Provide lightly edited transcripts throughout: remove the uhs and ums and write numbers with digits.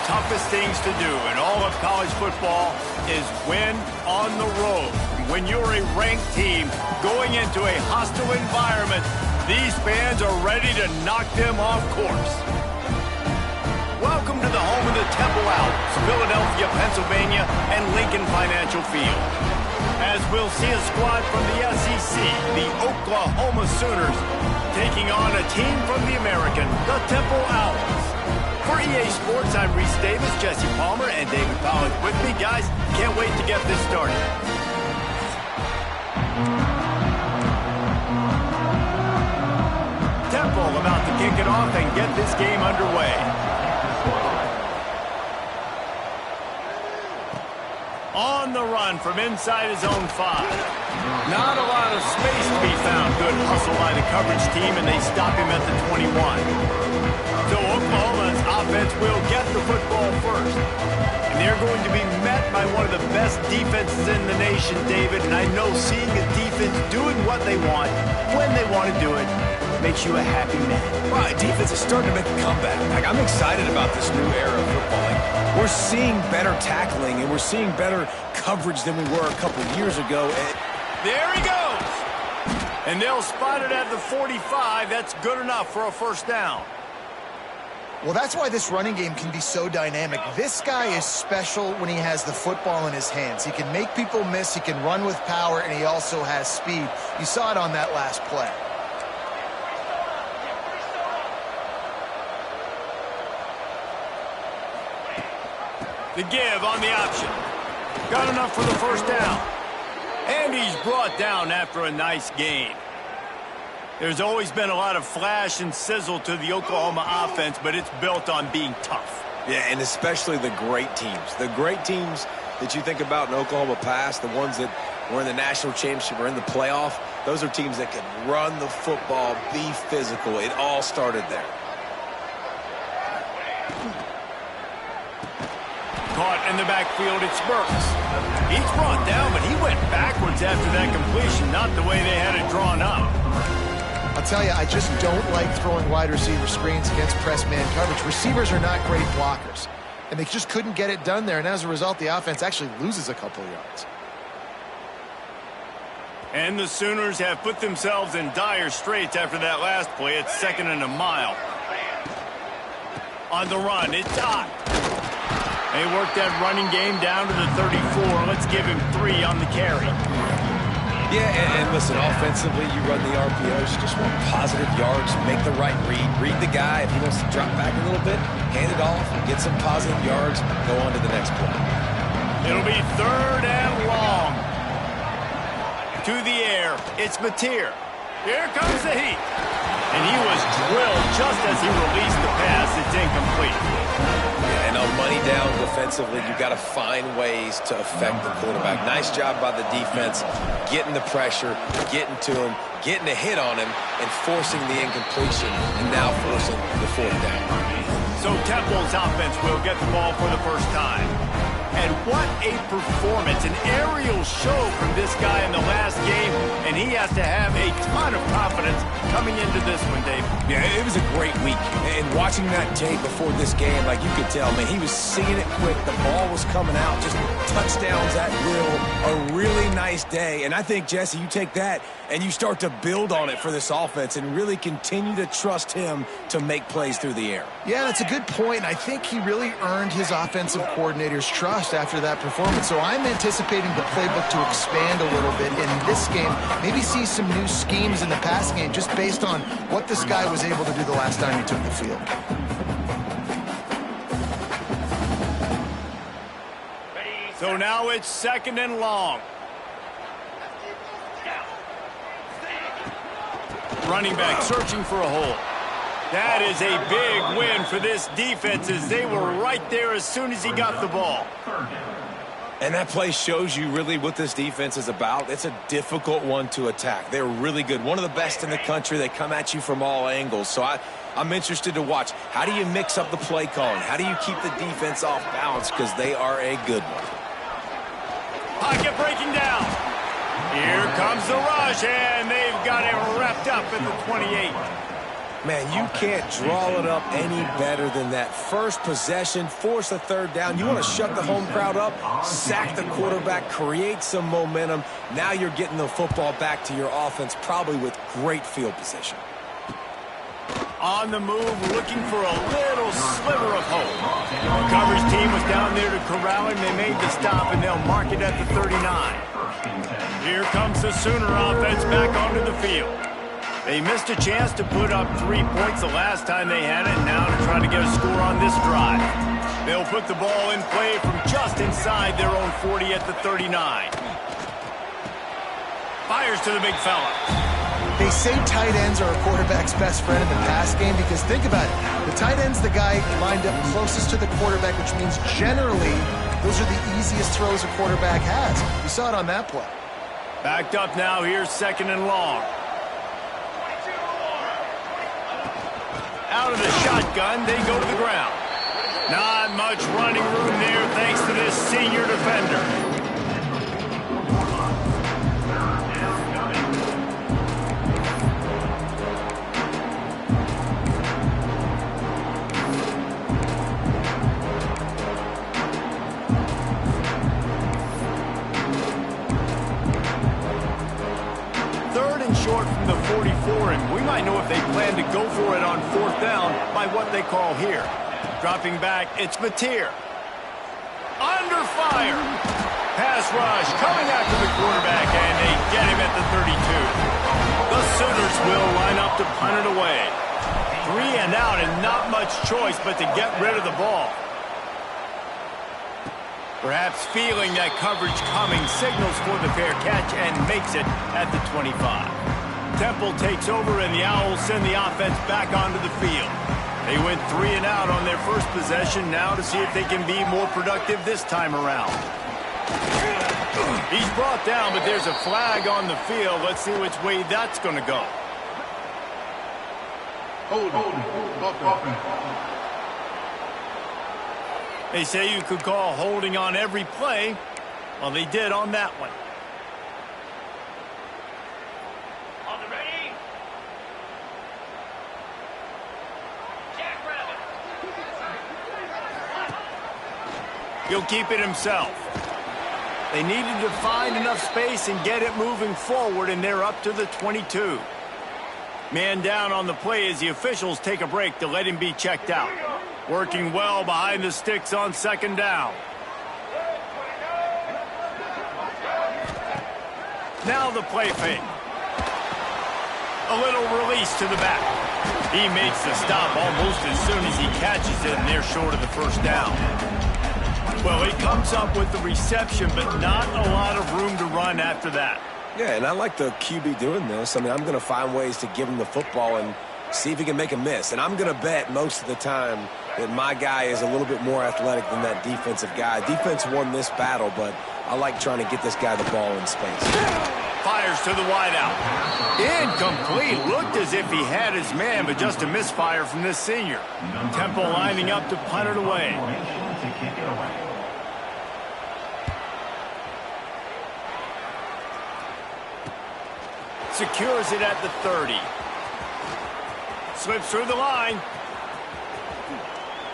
toughest things to do in all of college football is win on the road. When you're a ranked team going into a hostile environment, these fans are ready to knock them off course. Welcome to the home of the Temple Owls, Philadelphia, Pennsylvania, and Lincoln Financial Field. As we'll see a squad from the SEC, the Oklahoma Sooners, taking on a team from the American, the Temple Owls. For EA Sports, I'm Reese Davis, Jesse Palmer, and David Powell with me. Guys, can't wait to get this started. Temple about to kick it off and get this game underway. On the run from inside his own 5. Not a lot of space to be found. Good hustle by the coverage team, and they stop him at the 21. So Oklahoma's offense will get the football first. And they're going to be met by one of the best defenses in the nation, David. And I know seeing a defense doing what they want, when they want to do it, makes you a happy man. Well, defense is starting to make a comeback. I'm excited about this new era of football. We're seeing better tackling, and we're seeing better coverage than we were a couple years ago. There he goes. And they'll spot it at the 45. That's good enough for a first down. Well, that's why this running game can be so dynamic. This guy is special when he has the football in his hands. He can make people miss, he can run with power, and he also has speed. You saw it on that last play. The give on the option. Got enough for the first down. And he's brought down after a nice gain. There's always been a lot of flash and sizzle to the Oklahoma offense, but it's built on being tough. Yeah, and especially the great teams. The great teams that you think about in Oklahoma past, the ones that were in the national championship or in the playoff, those are teams that can run the football, be physical. It all started there. Caught in the backfield, it's Burks. He's brought down, but he went backwards after that completion, not the way they had it drawn up. I'll tell you, I just don't like throwing wide receiver screens against press man coverage. Receivers are not great blockers, and they just couldn't get it done there, and as a result, the offense actually loses a couple of yards. And the Sooners have put themselves in dire straits after that last play. It's 2nd and a mile. On the run, it's Todd. They worked that running game down to the 34. Let's give him 3 on the carry. Yeah, and listen, offensively, you run the RPOs. You just want positive yards, make the right read. Read the guy. If he wants to drop back a little bit, hand it off, get some positive yards, go on to the next play. It'll be 3rd and long. To the air, it's Mateer. Here comes the heat. And he was drilled just as he released the pass. It's incomplete. And on money down defensively, you've got to find ways to affect the quarterback. Nice job by the defense, getting the pressure, getting to him, getting a hit on him, and forcing the incompletion, and now forcing the 4th down. So Temple's offense will get the ball for the first time. And what a performance, an aerial show from this guy in the last game, and he has to have a ton of confidence coming into this one, Dave. Yeah, it was a great week, and watching that tape before this game, like you could tell, man, he was seeing it quick, the ball was coming out, just touchdowns at will, a really nice day, and I think, Jesse, you take that and you start to build on it for this offense and really continue to trust him to make plays through the air. Yeah, that's a good point. I think he really earned his offensive coordinator's trust after that performance. So I'm anticipating the playbook to expand a little bit in this game. Maybe see some new schemes in the passing game just based on what this guy was able to do the last time he took the field. So now it's 2nd and long. Running back searching for a hole. That is a big win for this defense as they were right there as soon as he got the ball. And that play shows you really what this defense is about. It's a difficult one to attack. They're really good. One of the best in the country. They come at you from all angles. So I'm interested to watch. How do you mix up the play calling? How do you keep the defense off balance? Because they are a good one. Pocket breaking down. Here comes the rush, and they've got him wrapped up at the 28. Man, you can't draw it up any better than that. First possession, force a third down. You want to shut the home crowd up, sack the quarterback, create some momentum. Now you're getting the football back to your offense, probably with great field position. On the move, looking for a little sliver of hope. The coverage team was down there to corral him. They made the stop, and they'll mark it at the 39. Here comes the Sooner offense back onto the field. They missed a chance to put up 3 points the last time they had it, now to try to get a score on this drive. They'll put the ball in play from just inside their own 40 at the 39. Fires to the big fella. They say tight ends are a quarterback's best friend in the pass game because think about it. The tight end's the guy lined up closest to the quarterback, which means generally those are the easiest throws a quarterback has. You saw it on that play. Backed up now, here's 2nd and long. Out of the shotgun, they go to the ground. Not much running room there thanks to this senior defender. Short from the 44, and we might know if they plan to go for it on 4th down by what they call here. Dropping back, it's Mateer. Under fire. Pass rush coming after the quarterback, and they get him at the 32. The Sooners will line up to punt it away. 3 and out, and not much choice but to get rid of the ball. Perhaps feeling that coverage coming, signals for the fair catch and makes it at the 25. Temple takes over and the Owls send the offense back onto the field. They went 3 and out on their first possession, now to see if they can be more productive this time around. He's brought down, but there's a flag on the field. Let's see which way that's going to go. Hold on. They say you could call holding on every play. Well, they did on that one. On the ready. Jackrabbit. He'll keep it himself. They needed to find enough space and get it moving forward, and they're up to the 22. Man down on the play as the officials take a break to let him be checked out. Working well behind the sticks on 2nd down. Now the play fake. A little release to the back. He makes the stop almost as soon as he catches it, and they're short of the 1st down. Well, he comes up with the reception, but not a lot of room to run after that. Yeah, and I like the QB doing this. I mean, I'm going to find ways to give him the football and see if he can make a miss. And I'm going to bet most of the time that my guy is a little bit more athletic than that defensive guy. Defense won this battle, but I like trying to get this guy the ball in space. Fires to the wideout. Incomplete. Looked as if he had his man, but just a misfire from this senior. Temple lining up to punt it away. Secures it at the 30. Slips through the line.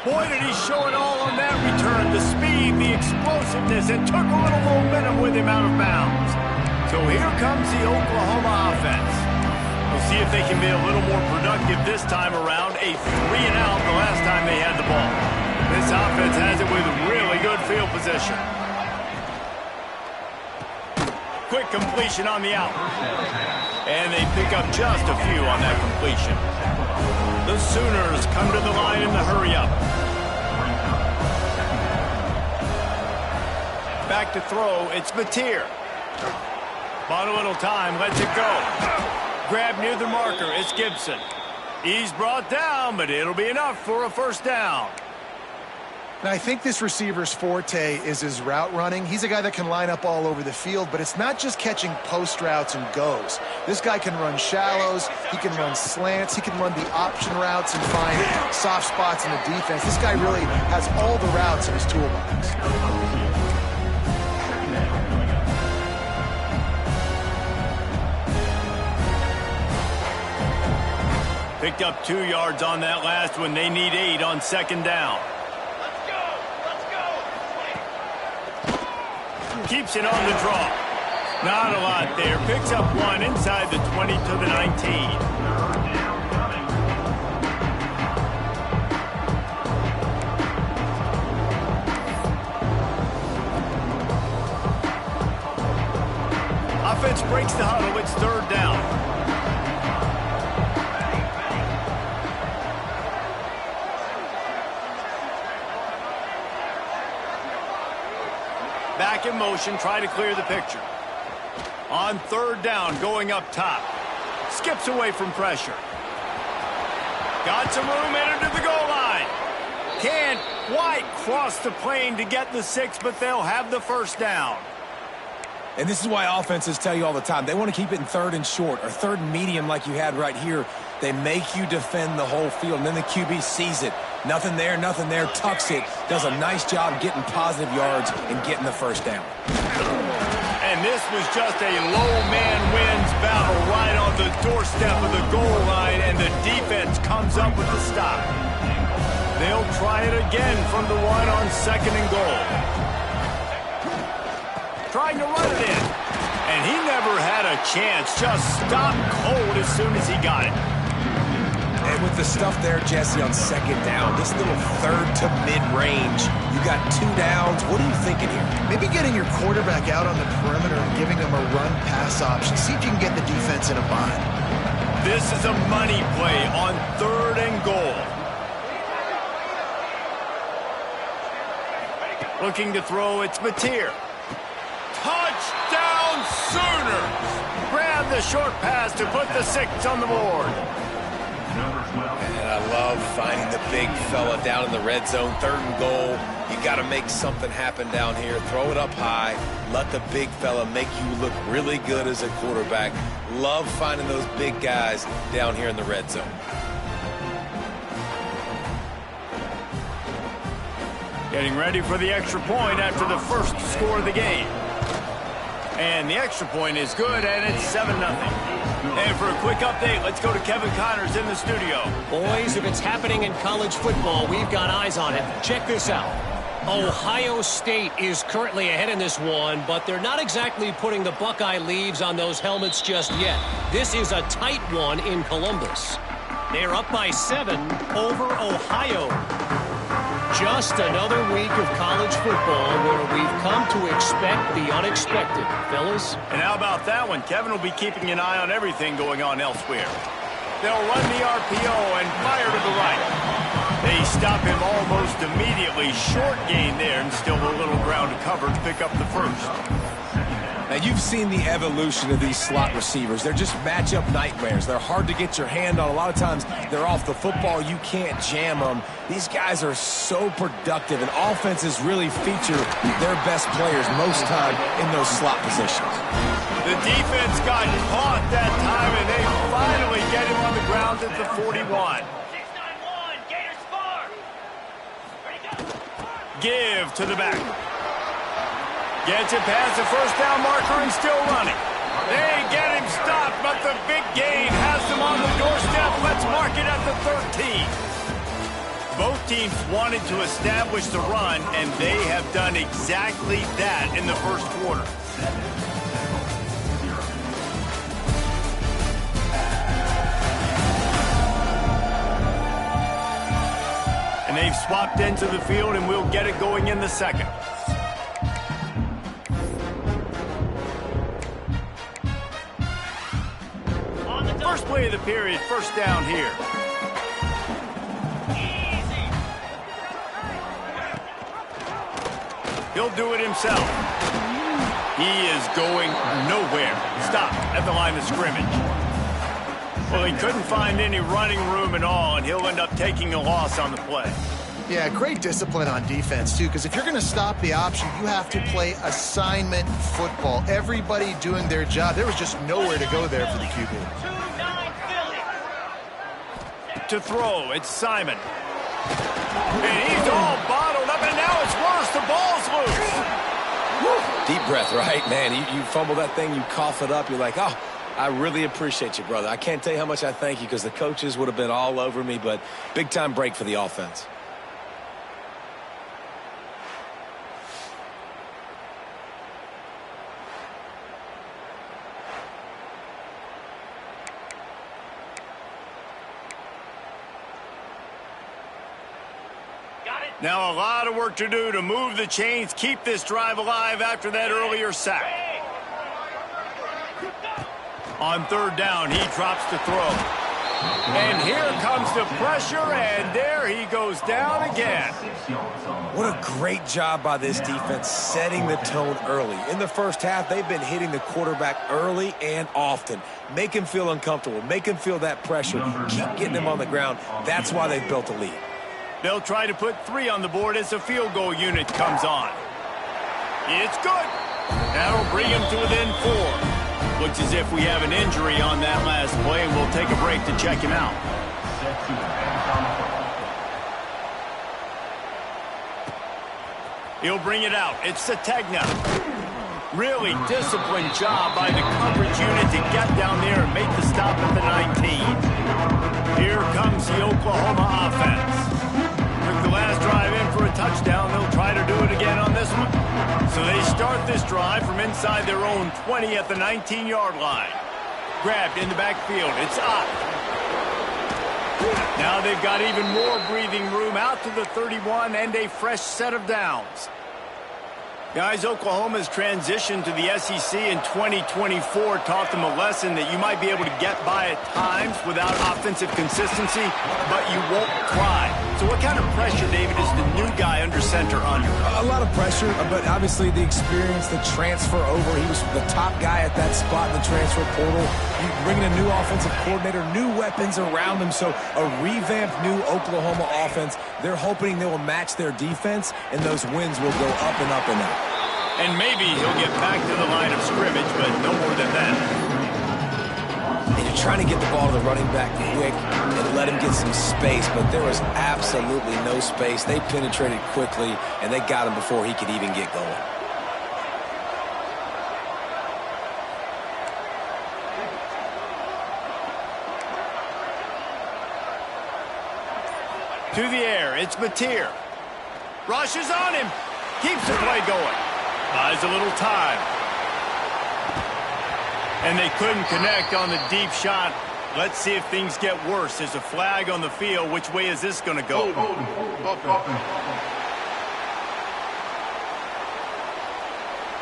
Boy, did he show it all on that return. The speed, the explosiveness, and took a little momentum with him out of bounds. So here comes the Oklahoma offense. We'll see if they can be a little more productive this time around. A 3 and out the last time they had the ball. This offense has it with really good field position. Quick completion on the out. And they pick up just a few on that completion. The Sooners come to the line in the hurry-up. Back to throw, it's Mateer. Bought a little time, lets it go. Grab near the marker, it's Gibson. He's brought down, but it'll be enough for a 1st down. And I think this receiver's forte is his route running. He's a guy that can line up all over the field, but it's not just catching post routes and goes. This guy can run shallows, he can run slants, he can run the option routes and find soft spots in the defense. This guy really has all the routes in his toolbox. Picked up 2 yards on that last one. They need 8 on second down. Let's go! Let's go! Keeps it on the draw. Not a lot there. Picks up 1 inside the 20 to the 19. Offense breaks the huddle. It's third down. Back in motion, try to clear the picture. On third down, going up top. Skips away from pressure. Got some room, entered to the goal line. Can't quite cross the plane to get the 6, but they'll have the first down. And this is why offenses tell you all the time, they want to keep it in third and short or third and medium like you had right here. They make you defend the whole field, and then the QB sees it. Nothing there, tucks it, does a nice job getting positive yards and getting the first down. And this was just a low man wins battle right on the doorstep of the goal line, and the defense comes up with the stop. They'll try it again from the 1 on second and goal. Trying to run it in. And he never had a chance. Just stopped cold as soon as he got it. And with the stuff there, Jesse, on second down, this little third to mid-range, you got 2 downs. What are you thinking here? Maybe getting your quarterback out on the perimeter and giving him a run-pass option. See if you can get the defense in a bind. This is a money play on third and goal. Looking to throw, it's Mateer. Touchdown Sooners! Grab the short pass to put the 6 on the board. And I love finding the big fella down in the red zone. Third and goal. You got to make something happen down here. Throw it up high. Let the big fella make you look really good as a quarterback. Love finding those big guys down here in the red zone. Getting ready for the extra point after the first score of the game. And the extra point is good, and it's 7-0. And for a quick update, let's go to Kevin Connors in the studio. Boys, if it's happening in college football, we've got eyes on it. Check this out. Ohio State is currently ahead in this one, but they're not exactly putting the Buckeye leaves on those helmets just yet. This is a tight one in Columbus. They're up by 7 over Ohio. Just another week of college football where we've come to expect the unexpected, fellas. And how about that one? Kevin will be keeping an eye on everything going on elsewhere. They'll run the RPO and fire to the right. They stop him almost immediately. Short gain there, and still a little ground to cover to pick up the first. Now, you've seen the evolution of these slot receivers. They're just matchup nightmares. They're hard to get your hand on. A lot of times, they're off the football. You can't jam them. These guys are so productive, and offenses really feature their best players most time in those slot positions. The defense got caught that time, and they finally get him on the ground at the 41. 691, Gators far. Ready, go. Give to the back. Gets it past the first down marker and still running. They get him stopped, but the big gain has them on the doorstep. Let's mark it at the 13. Both teams wanted to establish the run, and they have done exactly that in the first quarter. And they've swapped into the field, and we'll get it going in the second. First play of the period, first down here. Easy. He'll do it himself. He is going nowhere. Stop at the line of scrimmage. Well, he couldn't find any running room at all, and he'll end up taking a loss on the play. Yeah, great discipline on defense, too, because if you're going to stop the option, you have to play assignment football. Everybody doing their job. There was just nowhere to go there for the QB. 2-9 Philly. To throw, it's Simon. And he's all bottled up, and now it's worse. The ball's loose. Deep breath, right? Man, you fumble that thing, you cough it up, you're like, oh, I really appreciate you, brother. I can't tell you how much I thank you because the coaches would have been all over me, but big-time break for the offense. Now a lot of work to do to move the chains, keep this drive alive after that earlier sack. On third down, he drops the throw. And here comes the pressure, and there he goes down again. What a great job by this defense setting the tone early. In the first half, they've been hitting the quarterback early and often. Make him feel uncomfortable. Make him feel that pressure. Keep getting him on the ground. That's why they've built a lead. They'll try to put 3 on the board as the field goal unit comes on. It's good. That'll bring him to within 4. Looks as if we have an injury on that last play, and we'll take a break to check him out. He'll bring it out. It's Sategna. Really disciplined job by the coverage unit to get down there and make the stop at the 19. Here comes the Oklahoma offense. Took the last drive in for a touchdown. They'll try to do it again on this one. So they start this drive from inside their own 20 at the 19-yard line. Grabbed in the backfield. It's up. Now they've got even more breathing room out to the 31 and a fresh set of downs. Guys, Oklahoma's transition to the SEC in 2024 taught them a lesson that you might be able to get by at times without offensive consistency, but you won't thrive. So what kind of pressure, David, is the new guy under center under? A lot of pressure, but obviously the experience, the transfer over. He was the top guy at that spot in the transfer portal. You bring in a new offensive coordinator, new weapons around him, so a revamped new Oklahoma offense. They're hoping they will match their defense, and those wins will go up and up and up. And maybe he'll get back to the line of scrimmage, but no more than that. And you're trying to get the ball to the running back quick and let him get some space, but there was absolutely no space. They penetrated quickly, and they got him before he could even get going. To the air, it's Mateer. Rushes on him. Keeps the play going. Buys a little time. And they couldn't connect on the deep shot. Let's see if things get worse. There's a flag on the field. Which way is this going to go?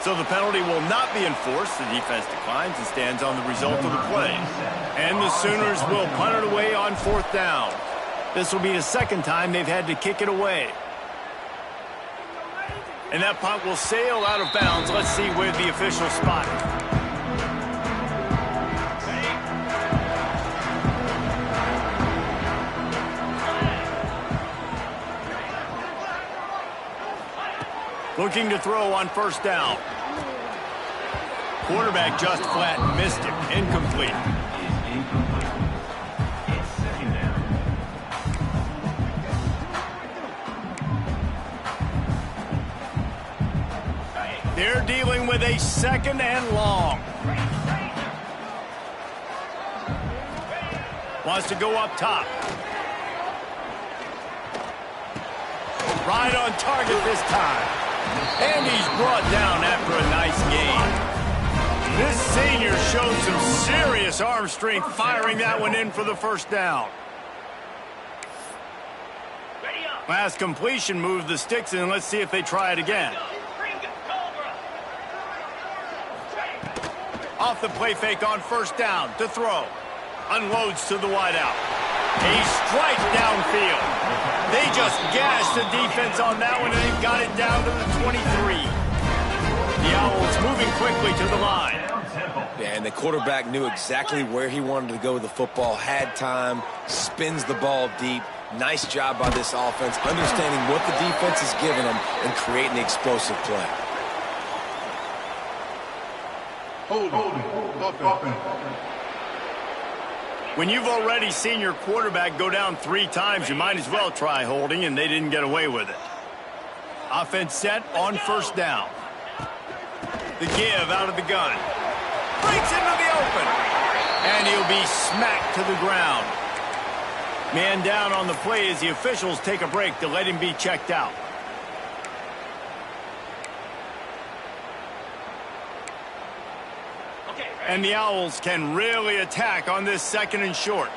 So the penalty will not be enforced. The defense declines and stands on the result of the play. And the Sooners will punt it away on 4th down. This will be the second time they've had to kick it away. And that punt will sail out of bounds. Let's see where the official spot it. Looking to throw on 1st down. Quarterback just flat missed him. Incomplete. They're dealing with a 2nd and long. Wants to go up top. Right on target this time. And he's brought down after a nice gain. This senior showed some serious arm strength firing that one in for the 1st down. Last completion moved the sticks in. Let's see if they try it again. Off the play fake on 1st down to throw. Unloads to the wideout. A strike downfield. They just gashed the defense on that one, and they've got it down to the 23. The Owls moving quickly to the line. Yeah, and the quarterback knew exactly where he wanted to go with the football, had time, spins the ball deep. Nice job by this offense, understanding what the defense is giving them and creating the explosive play. When you've already seen your quarterback go down 3 times, you might as well try holding, and they didn't get away with it. Offense set on 1st down. The give out of the gun. Breaks into the open. And he'll be smacked to the ground. Man down on the play as the officials take a break to let him be checked out. And the Owls can really attack on this 2nd and short.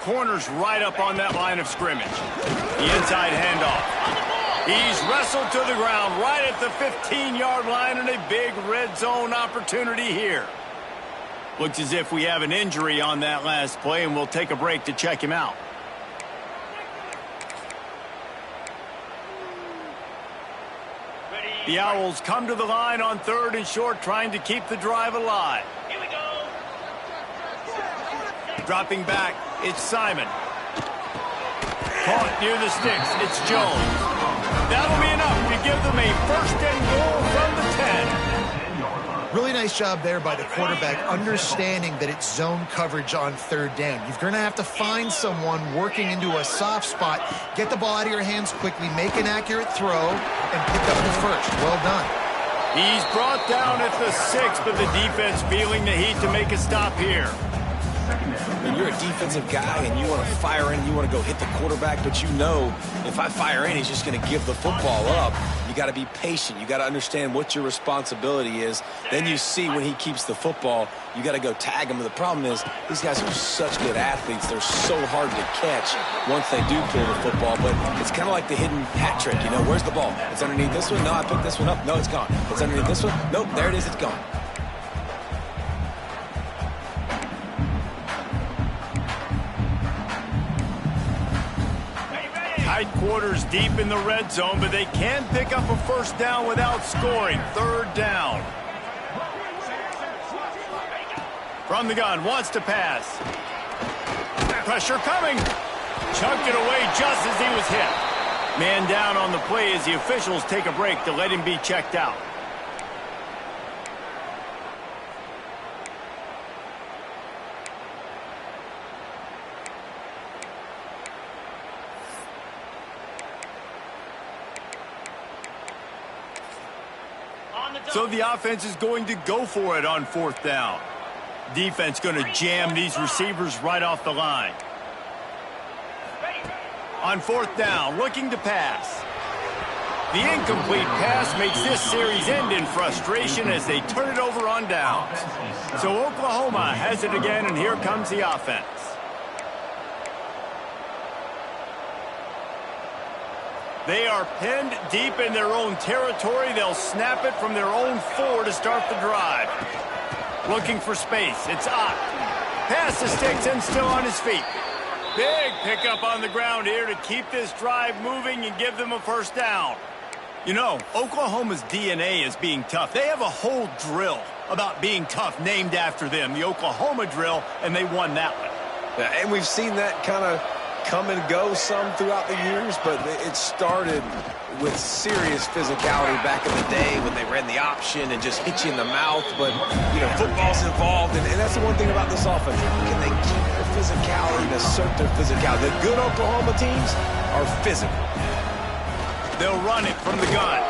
Corner's right up on that line of scrimmage. The inside handoff. He's wrestled to the ground right at the 15-yard line, and a big red zone opportunity here. Looks as if we have an injury on that last play, and we'll take a break to check him out. The Owls come to the line on 3rd and short, trying to keep the drive alive. Here we go. Dropping back, it's Simon. Caught near the sticks, it's Jones. That'll be enough to give them a 1st and goal from the 10. Really nice job there by the quarterback, understanding that it's zone coverage on 3rd down. You're going to have to find someone working into a soft spot, get the ball out of your hands quickly, make an accurate throw, and pick up the 1st. Well done. He's brought down at the 6, but the defense feeling the heat to make a stop here. When you're a defensive guy and you want to fire in, you want to go hit the quarterback, but you know if I fire in, he's just going to give the football up. You got to be patient. You got to understand what your responsibility is. Then you see when he keeps the football, you got to go tag him. But the problem is these guys are such good athletes. They're so hard to catch once they do pull the football. But it's kind of like the hidden hat trick. You know, where's the ball? It's underneath this one. No, I picked this one up. No, it's gone. It's underneath this one. Nope, there it is. It's gone. Tight quarters deep in the red zone, but they can pick up a 1st down without scoring. 3rd down. From the gun, wants to pass. Pressure coming. Chucked it away just as he was hit. Man down on the play as the officials take a break to let him be checked out. So the offense is going to go for it on 4th down. Defense going to jam these receivers right off the line. On 4th down, looking to pass. The incomplete pass makes this series end in frustration as they turn it over on downs. So Oklahoma has it again, and here comes the offense. They are pinned deep in their own territory. They'll snap it from their own 4 to start the drive. Looking for space. It's Ott. Pass the sticks and still on his feet. Big pickup on the ground here to keep this drive moving and give them a 1st down. You know, Oklahoma's DNA is being tough. They have a whole drill about being tough named after them, the Oklahoma drill, and they won that one. Yeah, and we've seen that kind of come and go some throughout the years, but it started with serious physicality back in the day when they ran the option and just hit you in the mouth. But, you know, football's involved, and that's the one thing about this offense. Can they keep their physicality and assert their physicality? The good Oklahoma teams are physical. They'll run it from the gun.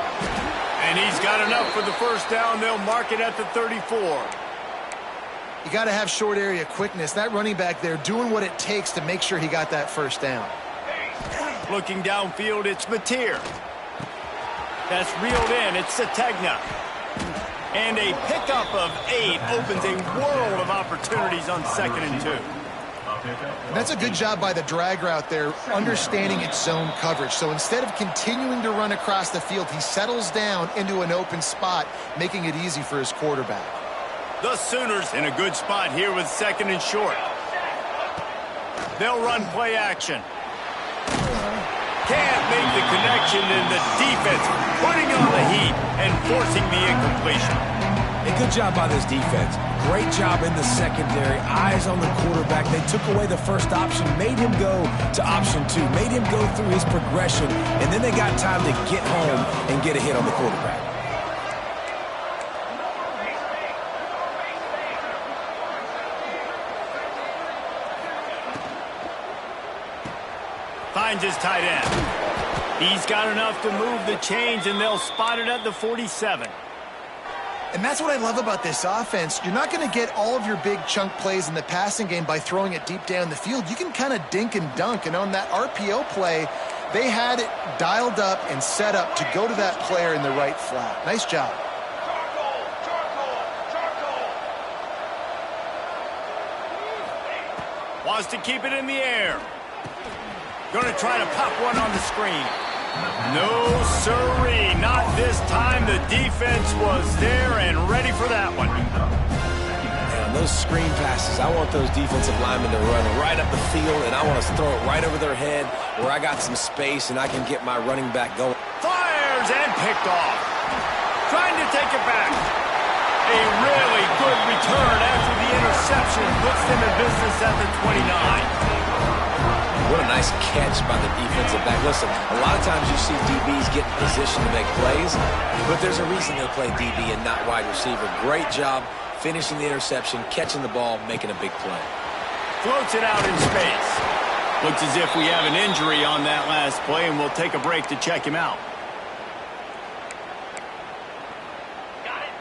And he's got enough for the 1st down. They'll mark it at the 34. You got to have short area quickness. That running back there doing what it takes to make sure he got that 1st down. Looking downfield, it's Mateer. That's reeled in. It's Sategna. And a pickup of 8 opens a world of opportunities on 2nd and 2. And that's a good job by the drag route there, understanding its zone coverage. So instead of continuing to run across the field, he settles down into an open spot, making it easy for his quarterback. The Sooners in a good spot here with 2nd and short. They'll run play action. Can't make the connection, and the defense putting on the heat and forcing the incompletion. A good job by this defense. Great job in the secondary. Eyes on the quarterback. They took away the 1st option, made him go to option 2, made him go through his progression, and then they got time to get home and get a hit on the quarterback. Finds his tight end. He's got enough to move the chains, and they'll spot it at the 47. And that's what I love about this offense. You're not going to get all of your big chunk plays in the passing game by throwing it deep down the field. You can kind of dink and dunk. And on that RPO play, they had it dialed up and set up to go to that player in the right flat. Nice job. Wants to keep it in the air. Going to try to pop one on the screen. No, sirree, not this time. The defense was there and ready for that one. And those screen passes, I want those defensive linemen to run right up the field, and I want to throw it right over their head where I got some space and I can get my running back going. Fires and picked off. Trying to take it back. A really good return after the interception puts them in business at the 29. What a nice catch by the defensive back. Listen, a lot of times you see DBs get in position to make plays, but there's a reason they play DB and not wide receiver. Great job finishing the interception, catching the ball, making a big play. Floats it out in space. Looks as if we have an injury on that last play, and we'll take a break to check him out.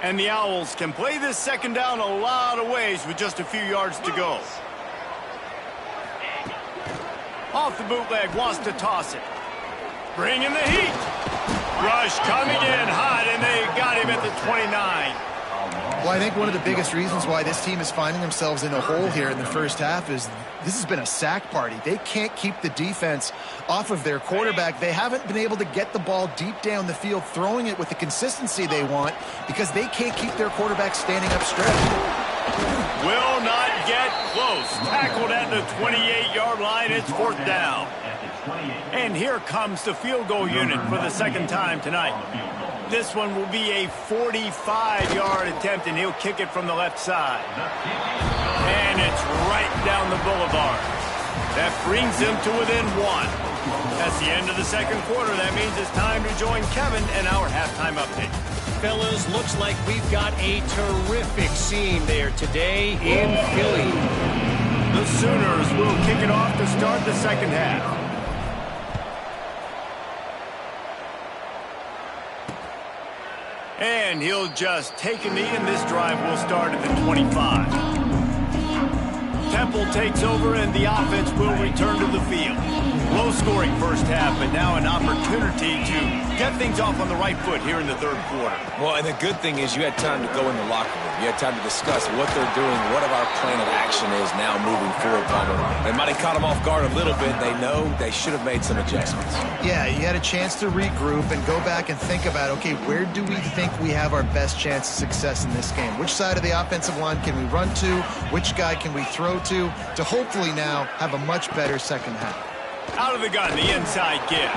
And the Owls can play this second down a lot of ways with just a few yards to go. Off the bootleg, wants to toss it. Bringing the heat. Rush coming in hot, and they got him at the 29. Well, I think one of the biggest reasons why this team is finding themselves in a hole here in the first half is this has been a sack party. They can't keep the defense off of their quarterback. They haven't been able to get the ball deep down the field, throwing it with the consistency they want because they can't keep their quarterback standing up straight. Will not get close. Tackled at the 28-yard line. It's fourth down. And here comes the field goal unit for the second time tonight. This one will be a 45-yard attempt, and he'll kick it from the left side. And it's right down the boulevard. That brings them to within one. That's the end of the second quarter. That means it's time to join Kevin and our halftime update. Fellas, looks like we've got a terrific scene there today in Philly. The Sooners will kick it off to start the second half. And he'll just take a knee, and this drive will start at the 25. Temple takes over, and the offense will return to the field. Low-scoring first half, but now an opportunity to get things off on the right foot here in the third quarter. Well, and the good thing is you had time to go in the locker room. You had time to discuss what they're doing, what our plan of action is now moving forward, Palmer. They might have caught them off guard a little bit. They know they should have made some adjustments. Yeah, you had a chance to regroup and go back and think about, okay, where do we think we have our best chance of success in this game? Which side of the offensive line can we run to? Which guy can we throw to hopefully now have a much better second half? Out of the gun, the inside give.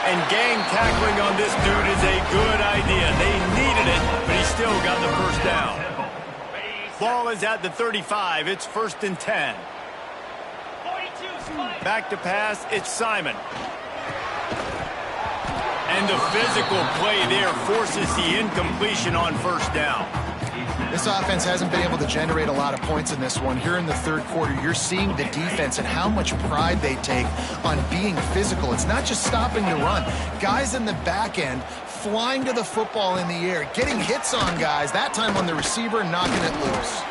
And gang tackling on this dude is a good idea. They needed it, but he still got the first down. Ball is at the 35. It's 1st and 10. Back to pass. It's Simon. And the physical play there forces the incompletion on first down. This offense hasn't been able to generate a lot of points in this one. Here in the third quarter, you're seeing the defense and how much pride they take on being physical. It's not just stopping the run. Guys in the back end flying to the football in the air, getting hits on guys, that time on the receiver, knocking it loose.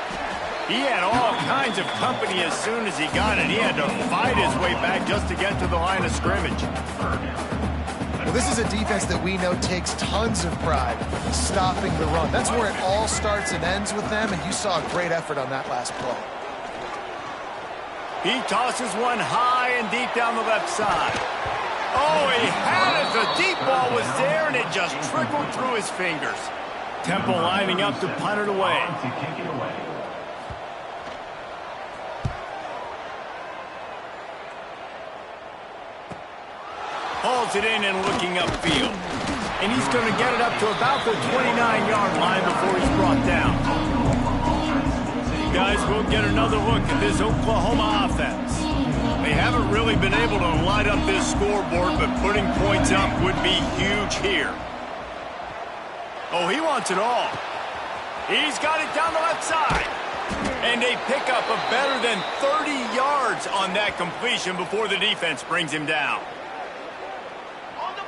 He had all kinds of company as soon as he got it. He had to fight his way back just to get to the line of scrimmage. Well, this is a defense that we know takes tons of pride stopping the run. That's where it all starts and ends with them, and you saw a great effort on that last play. He tosses one high and deep down the left side. Oh, he had it. The deep ball was there, and it just trickled through his fingers. Temple lining up to punt it away. Hauls it in and looking upfield. And he's going to get it up to about the 29-yard line before he's brought down. Guys, we'll get another look at this Oklahoma offense. They haven't really been able to light up this scoreboard, but putting points up would be huge here. Oh, he wants it all. He's got it down the left side. And they pick up a better than 30 yards on that completion before the defense brings him down.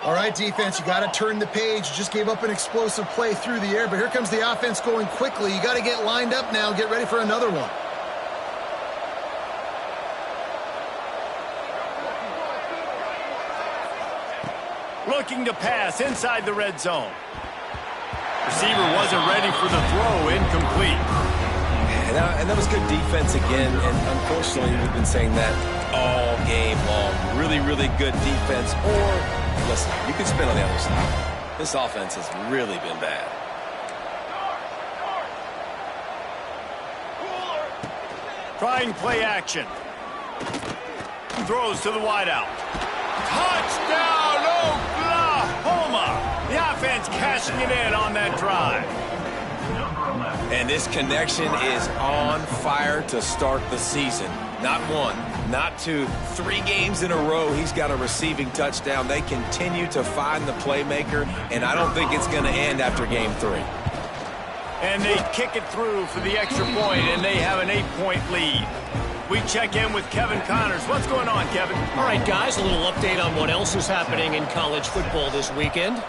All right, defense, you got to turn the page. You just gave up an explosive play through the air, but here comes the offense going quickly. You got to get lined up now, get ready for another one. Looking to pass inside the red zone. Receiver wasn't ready for the throw, incomplete. And that was good defense again, and unfortunately we've been saying that all game long. Really, really good defense, or, listen, you can spin on the other side. This offense has really been bad. Trying play action. Throws to the wideout. Touchdown, Oklahoma! The offense cashing it in on that drive. And this connection is on fire to start the season. Not one, not two, 3 games in a row he's got a receiving touchdown. They continue to find the playmaker, and I don't think it's going to end after game 3. And they kick it through for the extra point, and they have an 8-point lead. We check in with Kevin Connors. What's going on, Kevin? All right, guys, a little update on what else is happening in college football this weekend.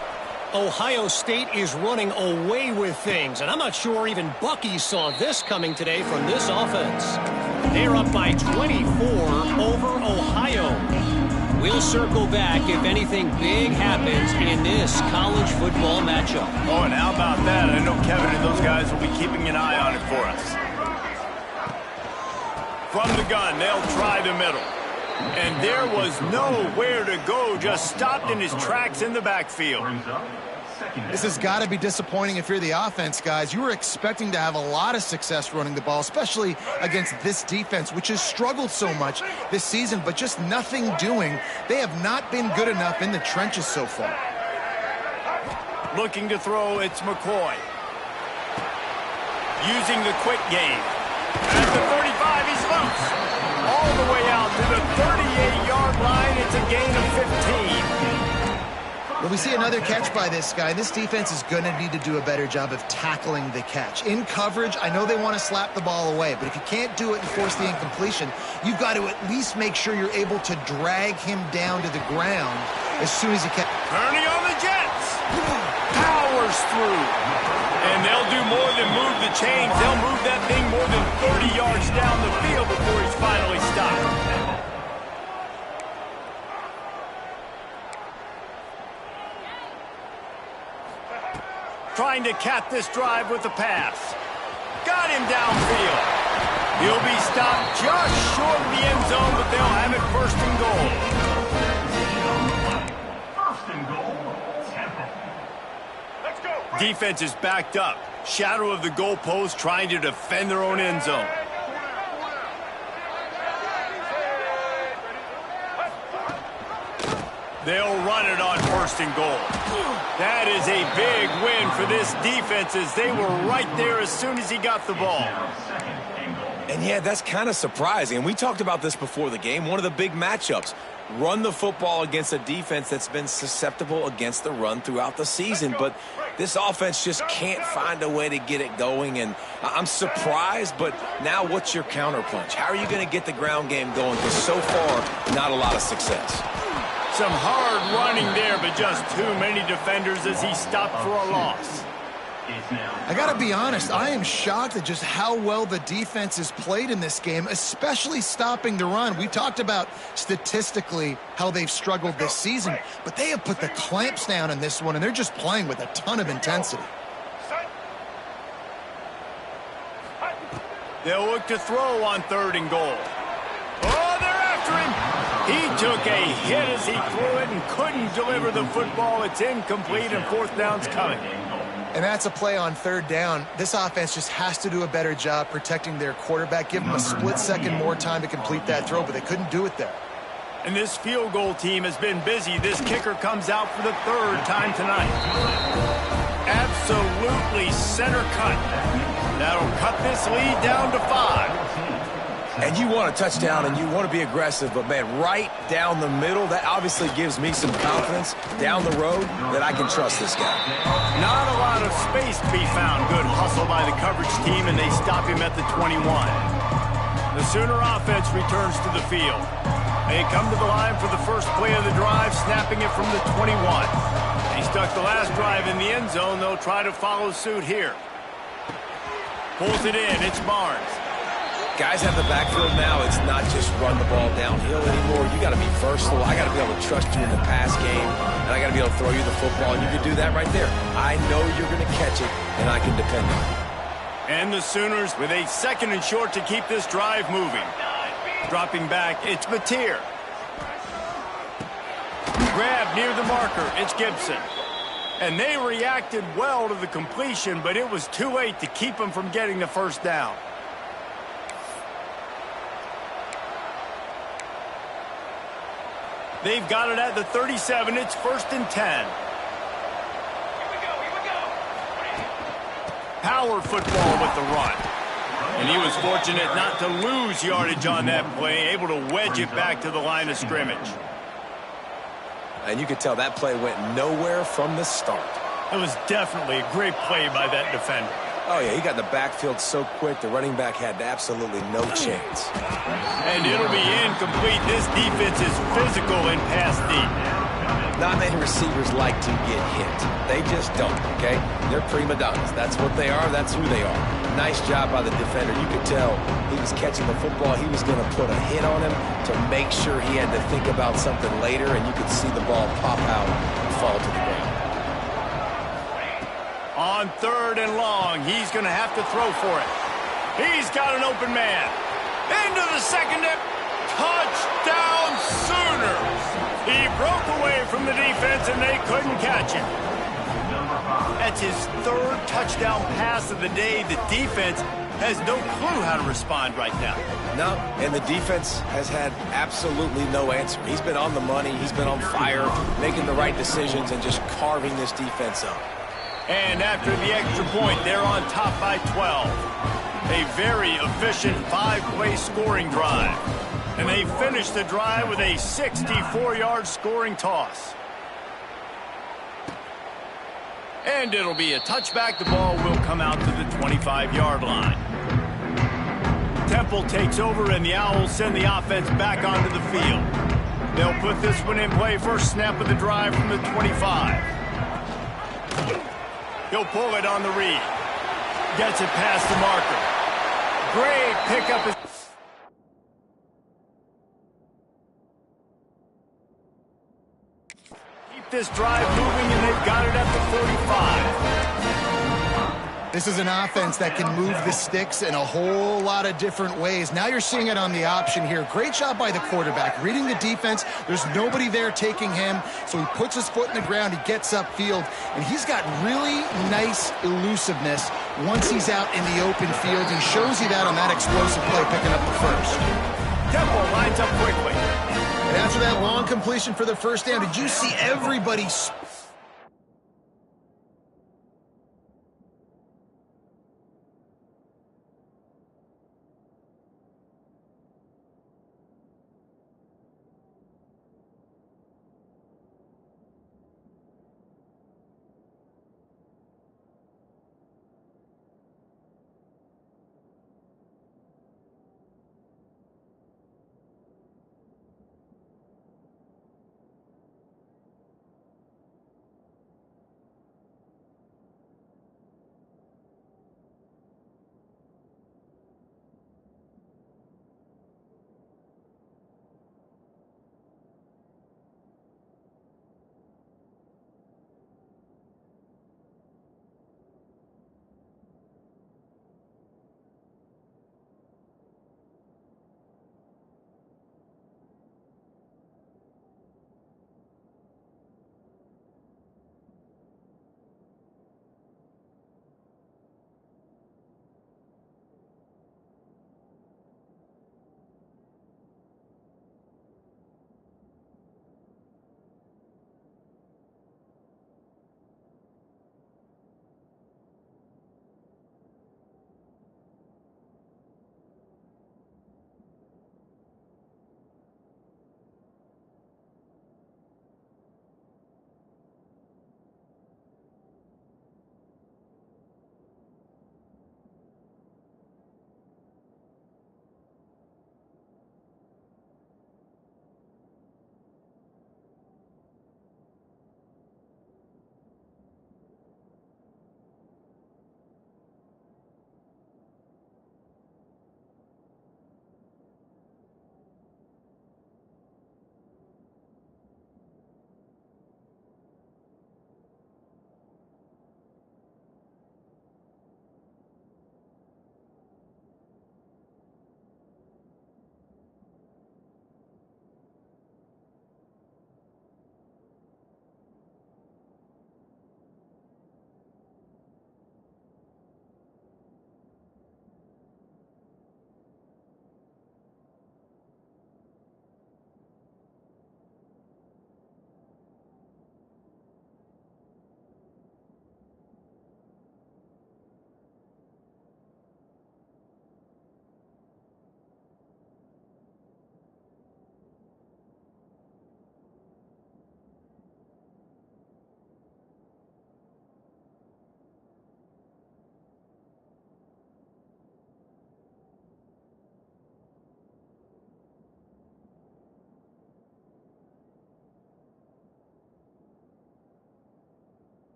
Ohio State is running away with things, and I'm not sure even Bucky saw this coming today from this offense. They are up by 24 over Ohio. We'll circle back if anything big happens in this college football matchup. Oh, and how about that? I know Kevin and those guys will be keeping an eye on it for us. From the gun, they'll try the middle. And there was nowhere to go, just stopped in his tracks in the backfield. This has got to be disappointing if you're the offense, guys. You were expecting to have a lot of success running the ball, especially against this defense, which has struggled so much this season, but just nothing doing. They have not been good enough in the trenches so far. Looking to throw, it's McCoy. Using the quick game. At the 35, he's loose. All the way out to the 38-yard line. It's a gain of 15. Well, we see another catch by this guy. This defense is going to need to do a better job of tackling the catch. In coverage, I know they want to slap the ball away, but if you can't do it and force the incompletion, you've got to at least make sure you're able to drag him down to the ground as soon as he can. Turning on the Jets. Powers through. And they'll do more than move the chains. They'll move that thing more than 30 yards down the field before he's finally stopped. Trying to cap this drive with the pass. Got him downfield. He'll be stopped just short of the end zone, but they'll have it first and goal. Defense is backed up. Shadow of the goalpost trying to defend their own end zone. They'll run it on first and goal. That is a big win for this defense as they were right there as soon as he got the ball. And yeah, that's kind of surprising. We talked about this before the game. One of the big matchups. Run the football against a defense that's been susceptible against the run throughout the season. But this offense just can't find a way to get it going. And I'm surprised, but now what's your counterpunch? How are you going to get the ground game going? Because so far, not a lot of success. Some hard running there, but just too many defenders as he stopped for a loss. I got to be honest, I am shocked at just how well the defense has played in this game, especially stopping the run. We talked about statistically how they've struggled this season, but they have put the clamps down in this one, and they're just playing with a ton of intensity. They'll look to throw on third and goal. Oh, they're after him. He took a hit as he threw it and couldn't deliver the football. It's incomplete, and fourth down's coming. And that's a play on third down. This offense just has to do a better job protecting their quarterback. Give them a split second more time to complete that throw, but they couldn't do it there. And this field goal team has been busy. This kicker comes out for the third time tonight. Absolutely center cut. That'll cut this lead down to 5. And you want a touchdown and you want to be aggressive, but, man, right down the middle, that obviously gives me some confidence down the road that I can trust this guy. Not a lot of space to be found. Good hustle by the coverage team, and they stop him at the 21. The Sooner offense returns to the field. They come to the line for the first play of the drive, snapping it from the 21. They stuck the last drive in the end zone. They'll try to follow suit here. Pulls it in. It's Barnes. Guys have the backfield now. It's not just run the ball downhill anymore. You got to be versatile. I got to be able to trust you in the pass game, and I got to be able to throw you the football, and you can do that right there. I know you're going to catch it, and I can depend on it. And the Sooners with a 2nd and short to keep this drive moving. Dropping back, it's Mateer. Grab near the marker, it's Gibson. And they reacted well to the completion, but it was too late to keep them from getting the first down. They've got it at the 37. It's 1st and 10. Power football with the run. And he was fortunate not to lose yardage on that play, able to wedge it back to the line of scrimmage. And you could tell that play went nowhere from the start. It was definitely a great play by that defender. Oh, yeah, he got in the backfield so quick, the running back had absolutely no chance. And it'll be incomplete. This defense is physical in pass deep. Not many receivers like to get hit. They just don't, okay? They're prima donnas. That's what they are. That's who they are. Nice job by the defender. You could tell he was catching the football. He was going to put a hit on him to make sure he had to think about something later, and you could see the ball pop out and fall to the ground. On 3rd and long, he's going to have to throw for it. He's got an open man. Into the secondary. Touchdown Sooners. He broke away from the defense, and they couldn't catch him. That's his 3rd touchdown pass of the day. The defense has no clue how to respond right now. No, and the defense has had absolutely no answer. He's been on the money. He's been on fire, making the right decisions, and just carving this defense up. And after the extra point, they're on top by 12. A very efficient 5-play scoring drive. And they finish the drive with a 64-yard scoring toss. And it'll be a touchback. The ball will come out to the 25-yard line. Temple takes over, and the Owls send the offense back onto the field. They'll put this one in play. First snap of the drive from the 25. He'll pull it on the read. Gets it past the marker. Great pickup. Keep this drive moving, and they've got it at the 45. This is an offense that can move the sticks in a whole lot of different ways. Now you're seeing it on the option here. Great job by the quarterback. Reading the defense, there's nobody there taking him, so he puts his foot in the ground, he gets upfield, and he's got really nice elusiveness once he's out in the open field. He shows you that on that explosive play, picking up the first. Temple lines up quickly. And after that long completion for the first down, did you see everybody...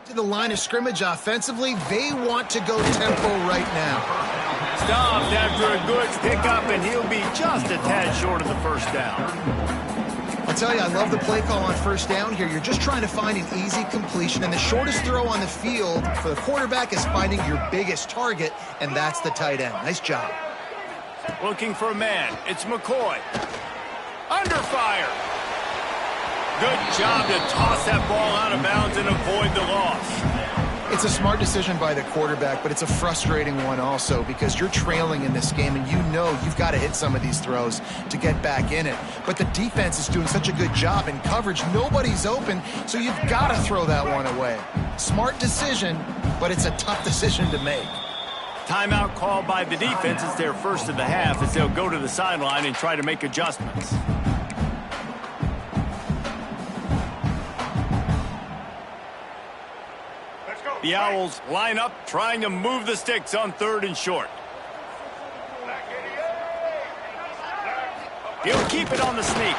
To the line of scrimmage offensively, they want to go tempo right now. Stopped after a good pickup, and he'll be just a tad short of the first down. I'll tell you, I love the play call on first down here. You're just trying to find an easy completion, and the shortest throw on the field for the quarterback is finding your biggest target, and that's the tight end. Nice job. Looking for a man. It's McCoy. Under fire. Good job to toss that ball out of bounds and avoid the loss. It's a smart decision by the quarterback, but it's a frustrating one also because you're trailing in this game and you know you've got to hit some of these throws to get back in it. But the defense is doing such a good job in coverage. Nobody's open, so you've got to throw that one away. Smart decision, but it's a tough decision to make. Timeout called by the defense. It's their first of the half as they'll go to the sideline and try to make adjustments. The Owls line up, trying to move the sticks on 3rd and short. He'll keep it on the sneak.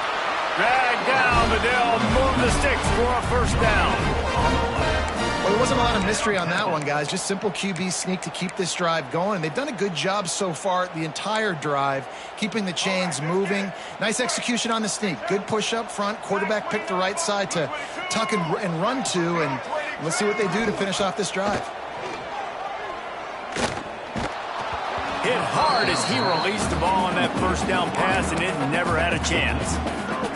Drag down, but they'll move the sticks for a first down. Well, there wasn't a lot of mystery on that one, guys. Just simple QB sneak to keep this drive going. They've done a good job so far the entire drive, keeping the chains moving. Nice execution on the sneak. Good push up front. Quarterback picked the right side to tuck and run to, and let's see what they do to finish off this drive. Hit hard as he released the ball on that first down pass, and it never had a chance.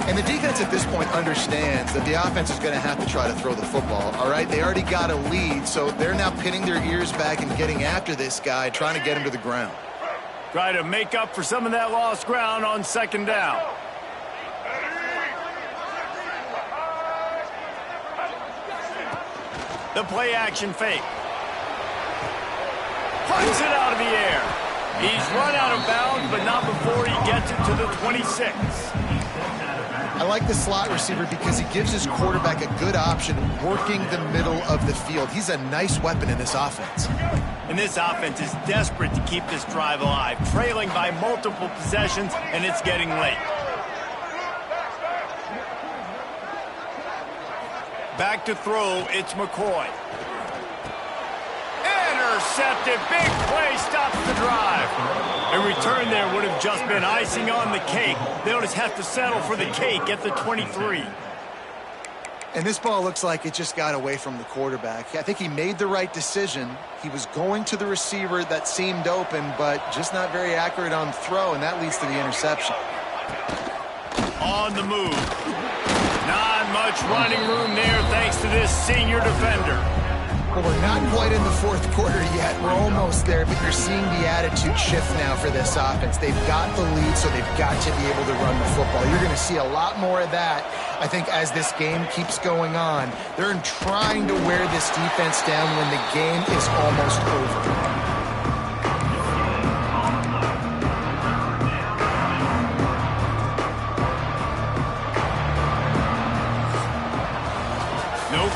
And the defense at this point understands that the offense is going to have to try to throw the football, all right? They already got a lead, so they're now pinning their ears back and getting after this guy, trying to get him to the ground. Try to make up for some of that lost ground on 2nd down. The play action fake. Punts it out of the air. He's run out of bounds, but not before he gets it to the 26. I like the slot receiver because he gives his quarterback a good option working the middle of the field. He's a nice weapon in this offense. And this offense is desperate to keep this drive alive, trailing by multiple possessions, and it's getting late. Back to throw, it's McCoy. Intercepted, big play, stops the drive. A return there would have just been icing on the cake. They'll just have to settle for the cake at the 23. And this ball looks like it just got away from the quarterback. I think he made the right decision. He was going to the receiver that seemed open, but just not very accurate on the throw, and that leads to the interception. On the move. Not much running room there thanks to this senior defender. Well, we're not quite in the 4th quarter yet. We're almost there, but you're seeing the attitude shift now for this offense. They've got the lead, so they've got to be able to run the football. You're going to see a lot more of that, I think, as this game keeps going on. They're trying to wear this defense down when the game is almost over.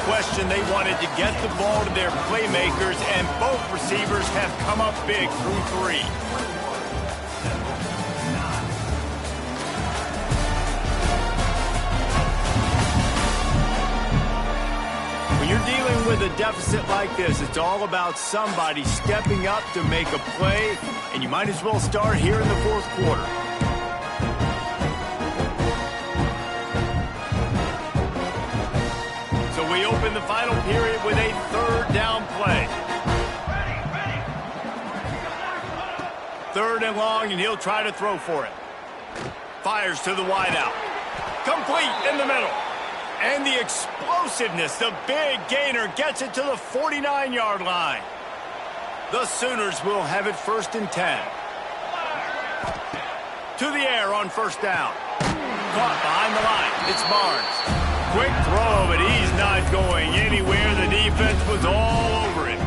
Question, they wanted to get the ball to their playmakers, and both receivers have come up big through 3. When you're dealing with a deficit like this, it's all about somebody stepping up to make a play, and you might as well start here in the 4th quarter. We open the final period with a 3rd down play. 3rd and long, and he'll try to throw for it. Fires to the wideout. Complete in the middle. And the explosiveness, the big gainer gets it to the 49-yard line. The Sooners will have it 1st and 10. To the air on 1st down. Caught behind the line. It's Barnes. Quick throw, but he's not going anywhere. The defense was all over it.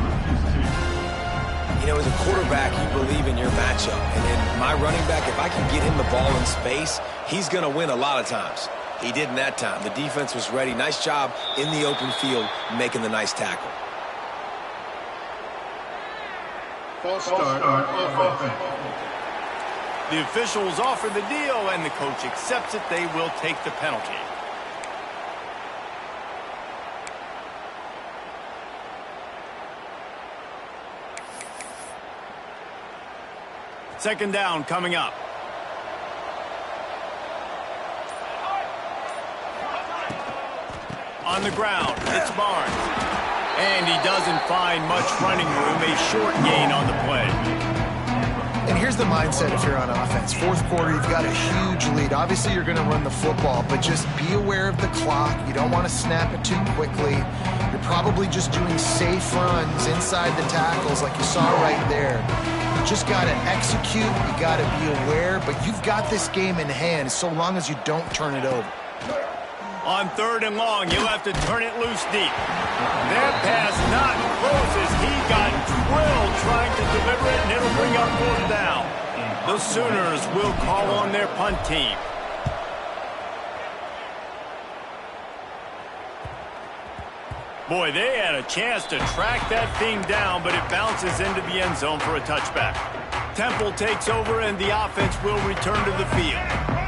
You know, as a quarterback, you believe in your matchup. And in my running back, if I can get him the ball in space, he's going to win a lot of times. He didn't that time. The defense was ready. Nice job in the open field making the nice tackle. False start offense. The officials offer the deal, and the coach accepts it. They will take the penalty. Second down coming up. On the ground, it's Barnes. And he doesn't find much running room, a short gain on the play. And here's the mindset if you're on offense. Fourth quarter, you've got a huge lead. Obviously, you're going to run the football, but just be aware of the clock. You don't want to snap it too quickly. You're probably just doing safe runs inside the tackles like you saw right there. You just got to execute. You got to be aware, but you've got this game in hand so long as you don't turn it over. On third and long, you'll have to turn it loose deep. That pass not close as he got drilled trying to deliver it, and it'll bring up fourth down. The Sooners will call on their punt team. Boy, they had a chance to track that thing down, but it bounces into the end zone for a touchback. Temple takes over, and the offense will return to the field.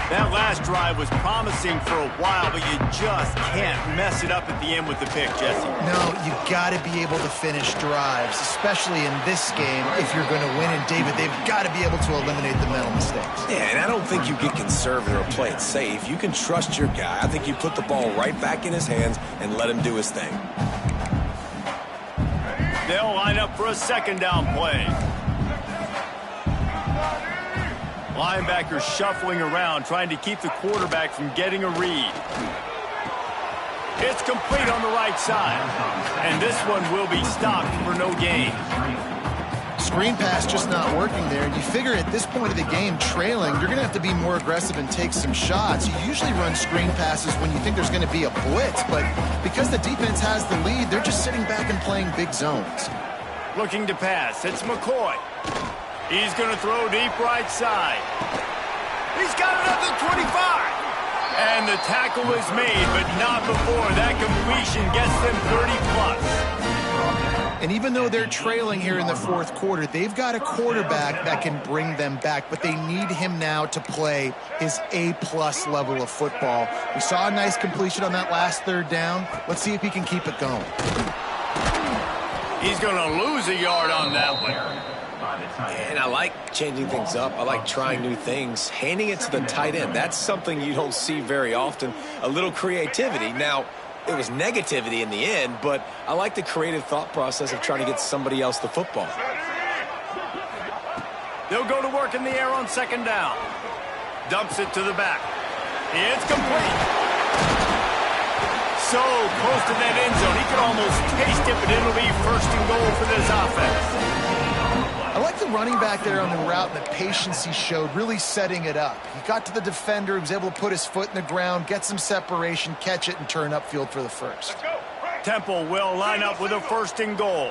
That last drive was promising for a while, but you just can't mess it up at the end with the pick, Jesse. No, you got to be able to finish drives, especially in this game if you're going to win. And, David, they've got to be able to eliminate the mental mistakes. Yeah, and I don't think you get conservative or play it safe. You can trust your guy. I think you put the ball right back in his hands and let him do his thing. They'll line up for a second down play. Linebackers shuffling around, trying to keep the quarterback from getting a read. It's complete on the right side. And this one will be stopped for no gain. Screen pass just not working there. You figure at this point of the game, trailing, you're going to have to be more aggressive and take some shots. You usually run screen passes when you think there's going to be a blitz, but because the defense has the lead, they're just sitting back and playing big zones. Looking to pass. It's McCoy. He's going to throw deep right side. He's got it at the 25. And the tackle is made, but not before that completion gets them 30+. And even though they're trailing here in the fourth quarter, they've got a quarterback that can bring them back, but they need him now to play his A-plus level of football. We saw a nice completion on that last third down. Let's see if he can keep it going. He's going to lose a yard on that one. And I like changing things up. I like trying new things. Handing it to the tight end, that's something you don't see very often. A little creativity. Now, it was negativity in the end, but I like the creative thought process of trying to get somebody else the football. They'll go to work in the air on second down. Dumps it to the back. It's complete. So close to that end zone. He could almost taste it, but it'll be first and goal for this offense. I like the running back there on the route and the patience he showed, really setting it up. He got to the defender, he was able to put his foot in the ground, get some separation, catch it, and turn upfield for the first. Temple will line up with a first and goal.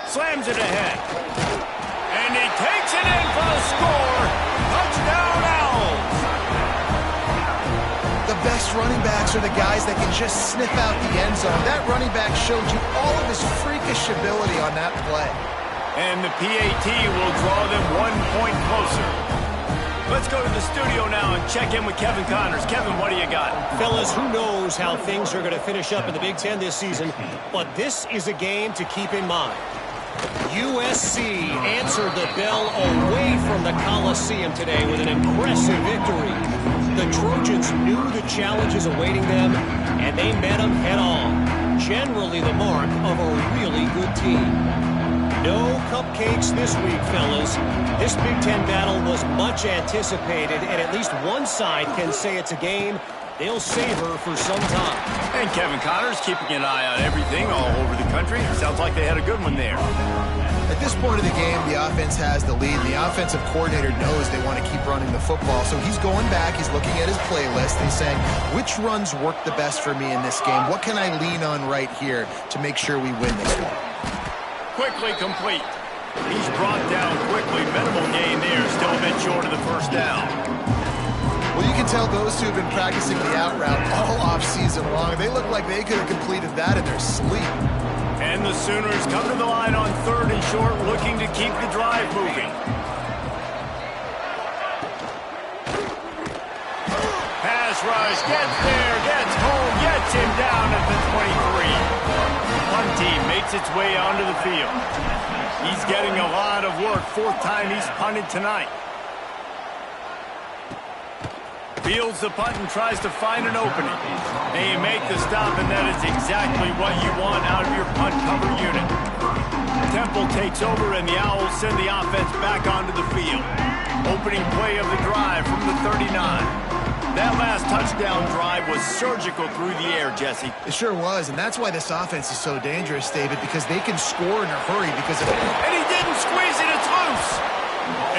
Slams it ahead. And he takes it in for the score. Touchdown, Owls. The best running backs are the guys that can just sniff out the end zone. That running back showed you all of his freakish ability on that play. And the PAT will draw them 1 point closer. Let's go to the studio now and check in with Kevin Connors. Kevin, what do you got? Fellas, who knows how things are going to finish up in the Big Ten this season, but this is a game to keep in mind. USC answered the bell away from the Coliseum today with an impressive victory. The Trojans knew the challenges awaiting them, and they met them head-on. Generally the mark of a really good team. No cupcakes this week, fellas. This Big Ten battle was much anticipated, and at least one side can say it's a game they'll savor for some time. And Kevin Connors keeping an eye on everything all over the country. Sounds like they had a good one there. At this point of the game, the offense has the lead. The offensive coordinator knows they want to keep running the football. So he's going back, he's looking at his playlist, and he's saying, which runs work the best for me in this game? What can I lean on right here to make sure we win this one? Quickly complete. He's brought down quickly. Minimal gain there. Still a bit short of the first down. Well, you can tell those two have been practicing the out route all off-season long. They look like they could have completed that in their sleep. And the Sooners come to the line on third and short, looking to keep the drive moving. Pass rush, gets there, gets home, gets him down at the 23. Punt team makes its way onto the field. He's getting a lot of work. Fourth time he's punted tonight. Fields the punt and tries to find an opening. And you make the stop, and that is exactly what you want out of your punt cover unit. Temple takes over, and the Owls send the offense back onto the field. Opening play of the drive from the 39. That last touchdown drive was surgical through the air, Jesse. It sure was, and that's why this offense is so dangerous, David, because they can score in a hurry because of it. And he didn't squeeze it, it's loose.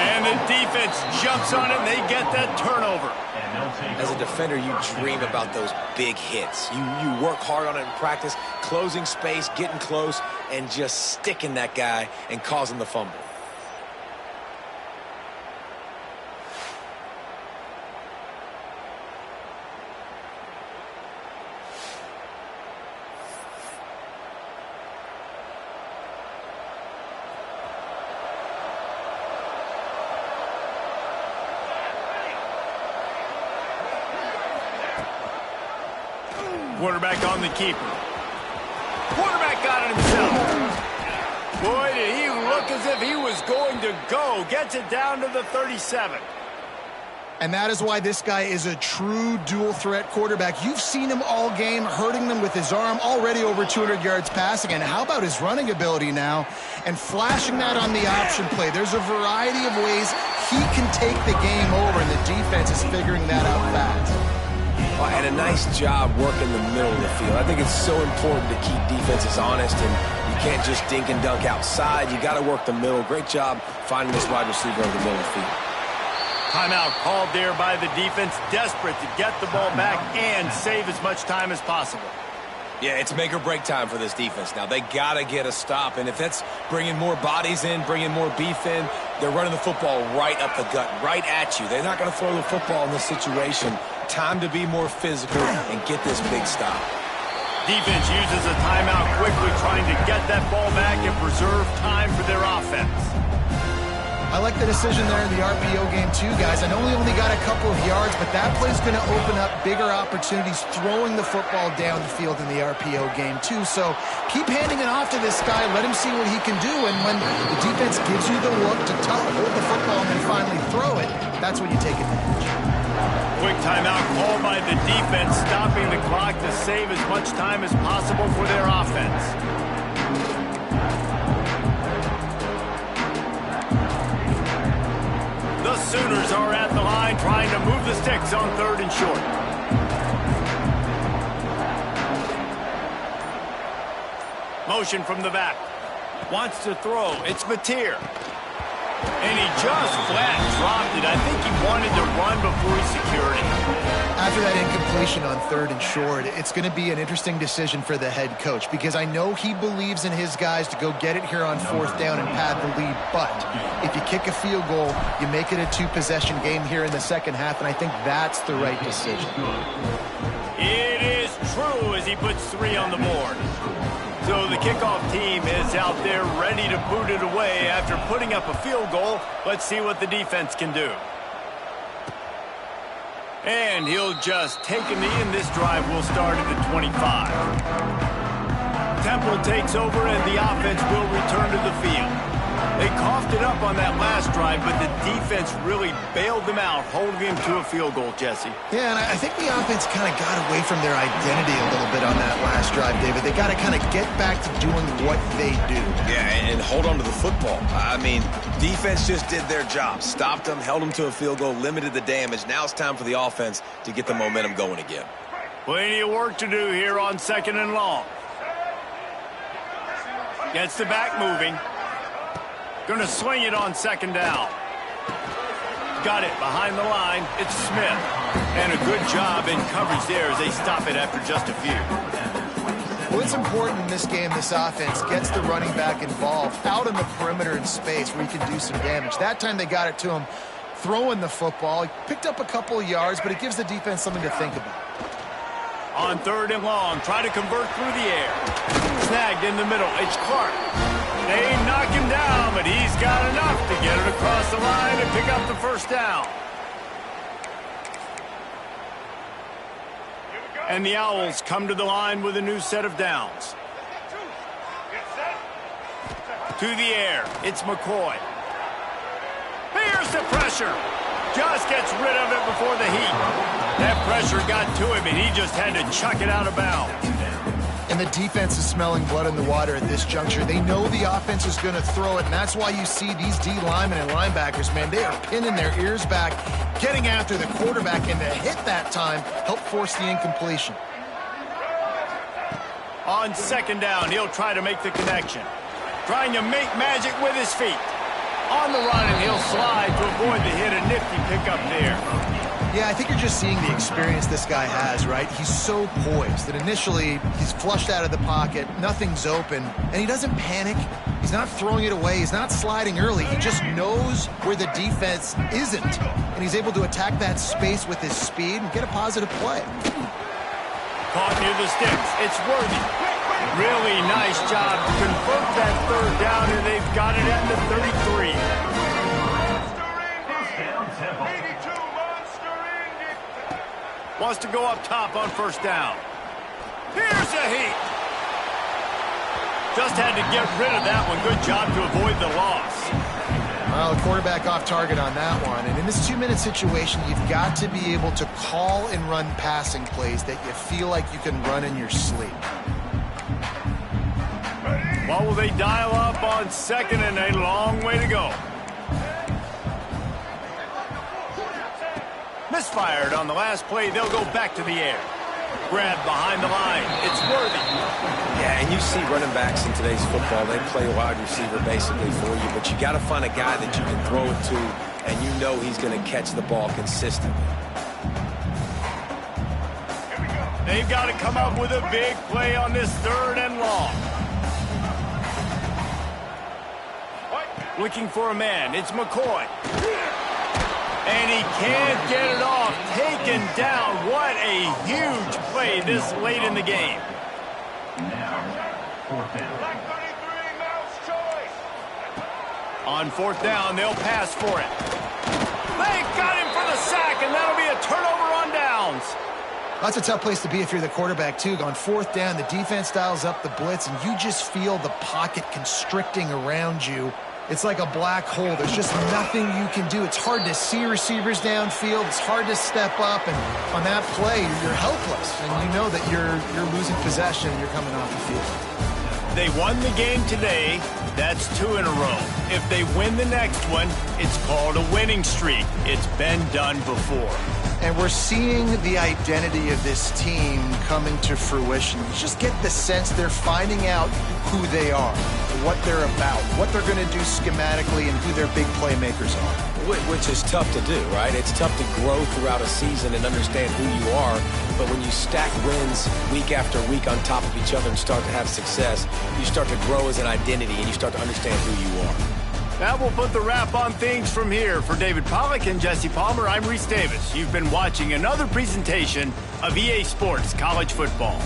And the defense jumps on it, and they get that turnover. As a defender, you dream about those big hits. You work hard on it in practice, closing space, getting close, and just sticking that guy and causing the fumble. Quarterback on the keeper. Quarterback got it himself. Boy, did he look as if he was going to go. Gets it down to the 37. And that is why this guy is a true dual-threat quarterback. You've seen him all game, hurting them with his arm, already over 200 yards passing. And how about his running ability now? And flashing that on the option play. There's a variety of ways he can take the game over, and the defense is figuring that out fast. And a nice job working the middle of the field. I think it's so important to keep defenses honest, and you can't just dink and dunk outside. You got to work the middle. Great job finding this wide receiver over the middle of the field. Timeout called there by the defense, desperate to get the ball back and save as much time as possible. Yeah, it's make or break time for this defense now. They got to get a stop, and if that's bringing more bodies in, bringing more beef in, they're running the football right up the gut, right at you. They're not going to throw the football in this situation. Time to be more physical and get this big stop. Defense uses a timeout quickly, trying to get that ball back and preserve time for their offense. I like the decision there in the RPO game too, guys. I know he only got a couple of yards, but that play's going to open up bigger opportunities throwing the football down the field in the RPO game too. So keep handing it off to this guy. Let him see what he can do. And when the defense gives you the look to hold the football and then finally throw it, that's when you take advantage. Quick timeout called by the defense, stopping the clock to save as much time as possible for their offense. The Sooners are at the line trying to move the sticks on 3rd and short. Motion from the back. Wants to throw. It's Mateer. And he just flat dropped it. I think he wanted to run before he secured it. After that incompletion on 3rd and short, it's going to be an interesting decision for the head coach because I know he believes in his guys to go get it here on 4th down and pad the lead. But if you kick a field goal, you make it a 2-possession game here in the second half, and I think that's the right decision. It is true as he puts 3 on the board. So the kickoff team is out there ready to boot it away after putting up a field goal. Let's see what the defense can do. And he'll just take a knee, and this drive will start at the 25. Temple takes over, and the offense will return to the field. They coughed it up on that last drive, but the defense really bailed them out, holding them to a field goal, Jesse. Yeah, and I think the offense kind of got away from their identity a little bit on that last drive, David. They got to kind of get back to doing what they do. Yeah, and hold on to the football. I mean, defense just did their job. Stopped them, held them to a field goal, limited the damage. Now it's time for the offense to get the momentum going again. Plenty of work to do here on 2nd and long. Gets the back moving. Going to swing it on 2nd down. Got it behind the line. It's Smith. And a good job in coverage there as they stop it after just a few. Well, it's important in this game, this offense gets the running back involved out in the perimeter in space where he can do some damage. That time they got it to him throwing the football. He picked up a couple of yards, but it gives the defense something to think about. On 3rd and long, try to convert through the air. Snagged in the middle. It's Clark. They knock him down, but he's got enough to get it across the line and pick up the 1st down. And the Owls come to the line with a new set of downs. To the air. It's McCoy. Here's the pressure. Just gets rid of it before the heat. That pressure got to him, and he just had to chuck it out of bounds. And the defense is smelling blood in the water at this juncture. They know the offense is going to throw it, and that's why you see these D linemen and linebackers, man, they are pinning their ears back, getting after the quarterback, and the hit that time helped force the incompletion. On second down, he'll try to make the connection. Trying to make magic with his feet. On the run, and he'll slide to avoid the hit. A nifty pickup there. Yeah, I think you're just seeing the experience this guy has, right? He's so poised that initially he's flushed out of the pocket, nothing's open, and he doesn't panic. He's not throwing it away. He's not sliding early. He just knows where the defense isn't, and he's able to attack that space with his speed and get a positive play. Caught near the sticks. It's Worthy. Really nice job to convert that third down, and they've got it at the 33. Wants to go up top on first down. Here's a heat. Just had to get rid of that one. Good job to avoid the loss. Well, the quarterback off target on that one. And in this 2-minute situation, you've got to be able to call and run passing plays that you feel like you can run in your sleep. Well, will they dial up on second, and a long way to go. Misfired on the last play. They'll go back to the air. Grab behind the line. It's Worthy. Yeah, and you see running backs in today's football, they play wide receiver basically for you, but you got to find a guy that you can throw it to, and you know he's going to catch the ball consistently. They've got to come up with a big play on this third and long. Looking for a man. It's McCoy. And he can't get it off. Taken down. What a huge play this late in the game. On fourth down, they'll pass for it. They got him for the sack, and that'll be a turnover on downs. That's a tough place to be if you're the quarterback, too. On fourth down, the defense dials up the blitz, and you just feel the pocket constricting around you. It's like a black hole. There's just nothing you can do. It's hard to see receivers downfield. It's hard to step up, and on that play, you're helpless, and you know that you're losing possession and you're coming off the field. They won the game today. That's 2 in a row. If they win the next one, it's called a winning streak. It's been done before. And we're seeing the identity of this team come into fruition. You just get the sense they're finding out who they are, what they're about, what they're going to do schematically, and who their big playmakers are. Which is tough to do, right? It's tough to grow throughout a season and understand who you are. But when you stack wins week after week on top of each other and start to have success, you start to grow as an identity and you start to understand who you are. That will put the wrap on things from here. For David Pollack and Jesse Palmer, I'm Reese Davis. You've been watching another presentation of EA Sports College Football.